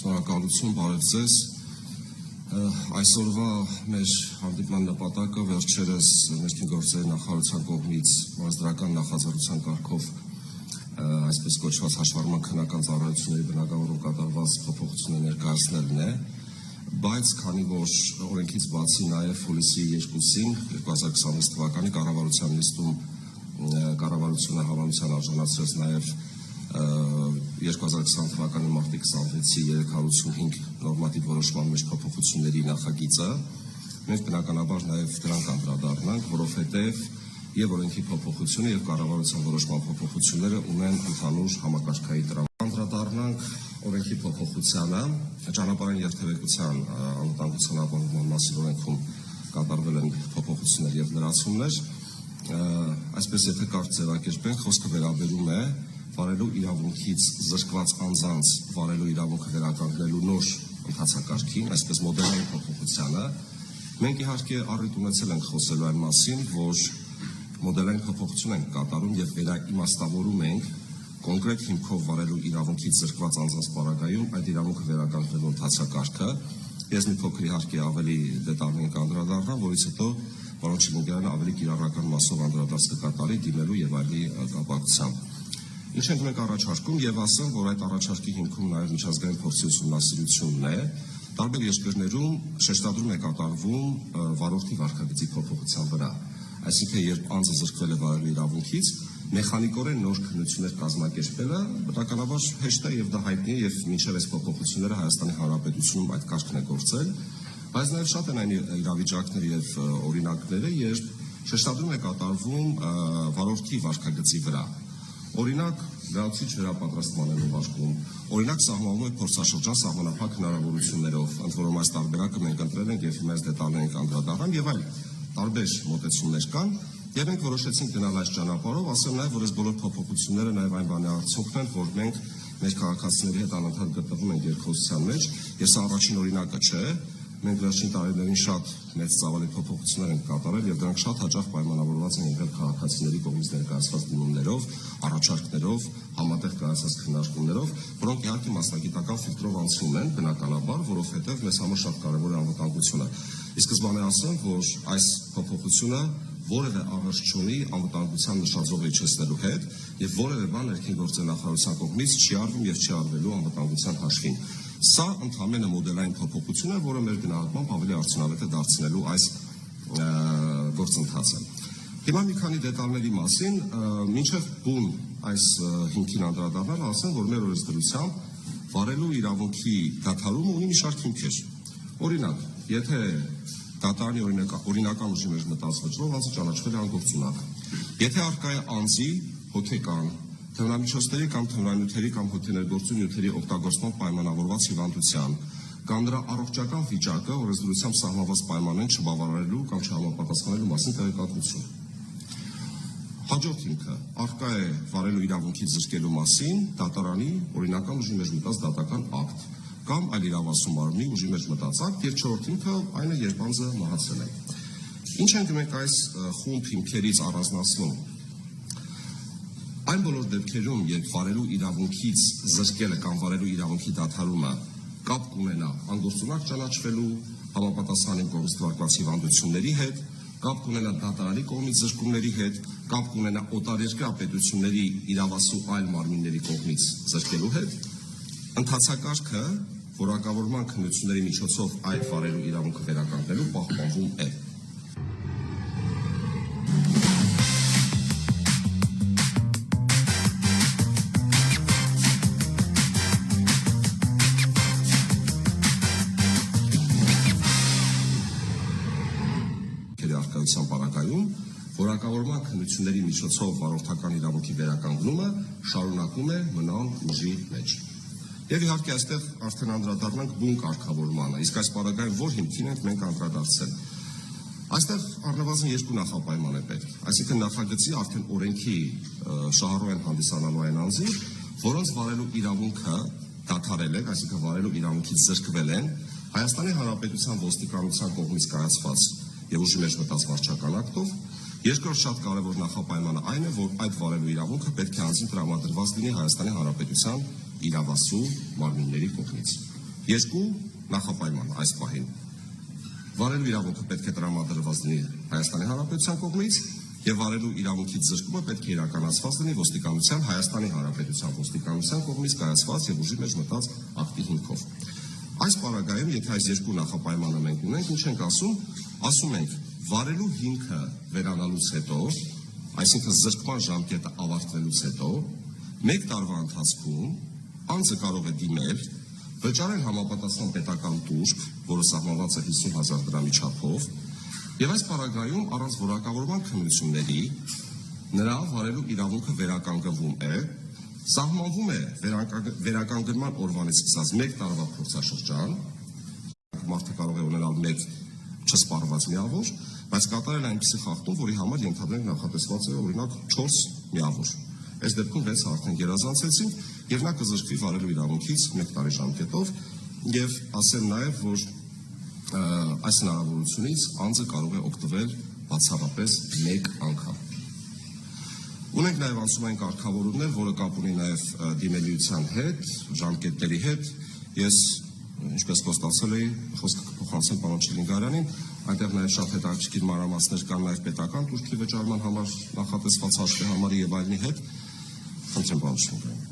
Շնորհակալություն, բարև ձեզ։ Այսօրվա մեր հանդիպման նպատակը վերջերս ներքին գործերի նախարարության կողմից մարզական նախաձեռնության կարգով այսպես կոչված հաշվառման քննական ծառայությունների բնագավառում կատարված փոփոխություններ ներկայացնելն է, բայց քանի որ օրենքից բացի նաև հուլիսի 2-ին 2026 թվականի կառավարության նիստում կառավարությունը հավանության արժանացրեց նաև 2020 թվականի մարտի 26-ի 355 նորմատիվ որոշման մեջ փոփոխությունների նախագիծը, մենք բնականաբար նաև դրան կանդրադառնանք, որովհետև եւ օրենքի փոփոխությունը եւ կառավարության որոշման փոփոխությունները ունեն ընդհանուր համակարգային տրամադրություն։ Անդրադառնանք օրենքի փոփոխությանը, ճանապարհային երթևեկության անվտանգության ապահովման մասին օրենքում կատարվել են փոփոխություններ եւ լրացումներ, այսպես եթե կարճ ձևակերպենք, խոսքը վերաբերում է վարելու իրավունքից զրկված անձանց վարելու իրավունքը վերականգնելու նոր ընթացակարգին, այսպես մոդելային փոփոխությանը։ Մենք իհարկե առիթ ունեցել ենք խոսելու այն մասին, որ մոդելային փոփոխություն ենք կատարում եւ վերաիմաստավորում ենք կոնկրետ հիմքով վարելու իրավունքից զրկված անձանց պարագայում այդ իրավունքը վերականգնելու ընթացակարգը։ Ես մի փոքր իհարկե ավելի դետալներին կանդրադառնամ, որից հետո պարոն Չիմուգյանը ավելի կիրառական մասով անդրադարձ կկատարի դիմելու եւ այլի կապակցությամբ։ Ինչ ենք մենք առաջարկում եւ ասեմ, որ այդ առաջարկի հիմքում նաեւ միջազգային փորձի ուսումնասիրությունն է։ Տարբեր երկրներում շեշտադրում է կատարվում վարորդի վարքագծի փոփոխության վրա։ Այսինքն, երբ անձը զրկվել է վարելու իրավունքից, մեխանիկորեն նոր քննություններ կազմակերպելը բնականաբար հեշտ է եւ դա հայտնի է եւ մինչեւ այս փոփոխությունները Հայաստանի Հանրապետությունում այդ կարգն է գործել, բայց նաեւ շատ են այն իրավիճակներ եւ օրինակները, երբ շեշտադրում է կատարվում վարորդի վարքագծի վրա։ Օրինակ, լրացուցիչ վերապատրաստման են ուղարկում, օրինակ սահմանվում է փորձաշրջան սահմանափակ հնարավորություններով, ընդ որում այս տարբերակը մենք ընտրել ենք եւ հիմա այս դետալներին կանդրադառնամ եւ այլ տարբեր մոտեցումներ կան, եւ մենք որոշեցինք գնալ այս ճանապարհով, ասեմ նաեւ, որ այս բոլոր փոփոխությունները նաեւ այն բանի արդյունքն են, որ մենք մեր քաղաքացիների հետ անընդհատ գտնվում ենք երկխոսության մեջ, եւ սա առաջին օրինակը չէ, մենք վերջին տարիներին շատ մեծ ծավալի փոփոխություններ ենք կատարել եւ դրանք շատ հաճախ պայմանավորված են եղել քաղաքացիների կողմից ներկայացված դիմումներով, առաջարկներով, համատեղ կայացած քննարկումներով, որոնք իհարկե մասնագիտական ֆիլտրով անցնում են բնականաբար, որովհետեւ մեզ համար շատ կարեւոր է անվտանգությունը։ Ի սկզբանե ասեմ, որ այս փոփոխությունը որևէ առարժ չունի անվտանգության նշաձողը իջեցնելու հետ եւ որևէ բան ներքին գործերի նախարարության կողմից չի արվում եւ չի արվելու անվտանգության հաշվին։ Սա ընդհանրապես մոդելային փոփոխություն է, որը մեր գնահատմամբ ավելի արդյունավետ է դարձնելու այս գործընթացը։ Հիմա մի քանի դետալների մասին, մինչև բուն այս հիմքին անդրադառնալ, ասեմ, որ մեր օրենսդրությամբ վարելու իրավունքի դադարումը ունի մի շարք հիմքեր։ Օրինակ, եթե դատարանի օրինական ուժի մեջ մտած վճռով անձը ճանաչվել է անգործունակ, եթե առկա է անձի հոգեկան, թմրանյութերի կամ թմրանյութերի կամ հոգեներգործուն նյութերի օգտագործման պայմանավորված հիվանդության կամ նրա առողջական վիճակը օրենսդրությամբ սահմանված պայմաններին չբավարարելու կամ չհամապատասխանելու մասին տեղեկատվություն։ Հաջորդ հիմքը առկա է վարելու իրավունքից զրկելու մասին դատարանի օրինական ուժի մեջ մտած դատական ակտ կամ այլ իրավասու մարմնի ուժի մեջ մտած ակտ եւ չորրորդ հիմքը այն է, երբ անձը մահացել է։ Ինչ ենք մենք այս խումբ հիմքերից առանձնացնում։ Այն բոլոր դեպքերում, երբ վարելու իրավունքից զրկելը կամ վարելու իրավունքի դադարումը կապ կունենա անգործունակ ճանաչվելու համապատասխանին կողմից թվարկված հիվանդությունների հետ, կապ կունենա դատարանի կողմից զրկումների հետ, կապ կունենա օտարերկրյա պետությունների իրավասու այլ մարմինների կողմից զրկելու հետ, ընթացակարգը որակավորման քննությունների միջոցով այդ վարելու իրավունքը վերականգնելու պահպանվում է։ Պարագայում որակավորման քննությունների միջոցով վարորդական իրավունքի վերականգնումը շարունակում է մնալ ուժի մեջ։ Եվ իհարկե այստեղ արդեն անդրադառնանք բուն կարգավորմանը, իսկ այս պարագայում որ հիմքին ենք մենք անդրադարձել։ Այստեղ առնվազն երկու նախապայման է պետք, այսինքն նախագծի արդեն օրենքի շահառու են հանդիսանալու այն անձին, որոնց վարելու իրավունքը դադարել է, այսինքն վարելու իրավունքից զրկվել են Հայաստանի Հանրապետության ոստիկանության կողմից կայացված եւ ուժի մեջ մտած վարչական ակտով, երկրորդ շատ կարևոր նախապայմանը այն է, որ այդ վարելու իրավունքը պետք է անձին տրամադրված լինի Հայաստանի Հանրապետության իրավասու մարմինների կողմից։ Երկու նախապայման այս պահին։ Վարելու իրավունքը պետք է տրամադրված լինի Հայաստանի Հանրապետության կողմից եւ վարելու իրավունքից զրկումը պետք է իրականացված լինի ոստիկանության Հայաստանի Հանրապետության ոստիկանության կողմից կայացված եւ ուժի մեջ մտած ակտի հիմքով։ Այս պարագայում, եթե այս երկու նախապայմանը մենք ունենք, ինչ ենք ասում ենք, վարելու հիմքը վերանալուց հետո, այսինքն զրկման ժամկետը ավարտվելուց հետո, 1 տարվա ընթացքում անձը կարող է դիմել, վճարել համապատասխան պետական տուժք, որը սահմանված է 50,000 դրամի չափով, եւ այս պարագայում առանց որակավորման քննությունների նրա վարելու իրավունքը վերականգնվում է, սահմանվում է վերականգնման օրվանից սկսած 1 տարվա փորձաշրջան, մարդը կարող է ունենալ 1 չսպառված միավոր, բայց կատարել այնպիսի խախտում, որի համար ենթադրենք նախատեսված է օրինակ 4 միավոր։ Այս դեպքում 6 արդեն գերազանցեցին եւ նա կզրկվի վարելու իրավունքից 1 տարի ժամկետով եւ ասեմ նաեւ, որ այս հնարավորությունից անձը կարող է օգտվել բացառապես 1 անգամ։ Ունենք նաեւ անցումային կարգավորումներ, որը կապ ունի նաեւ դիմելիության հետ, ժամկետների հետ։ Ես ինչպես խոստացել էի, խոսքը կփոխանցեմ պարոն Չիլինգարյանին, այնտեղ նաեւ շատ հետաքրքիր մանրամասներ կան նաեւ պետական տուժքի վճարման համար նախատեսված հաշվի համարի եւ այլնի հետ։ Խնդրեմ պարոն Չիլինգարյան։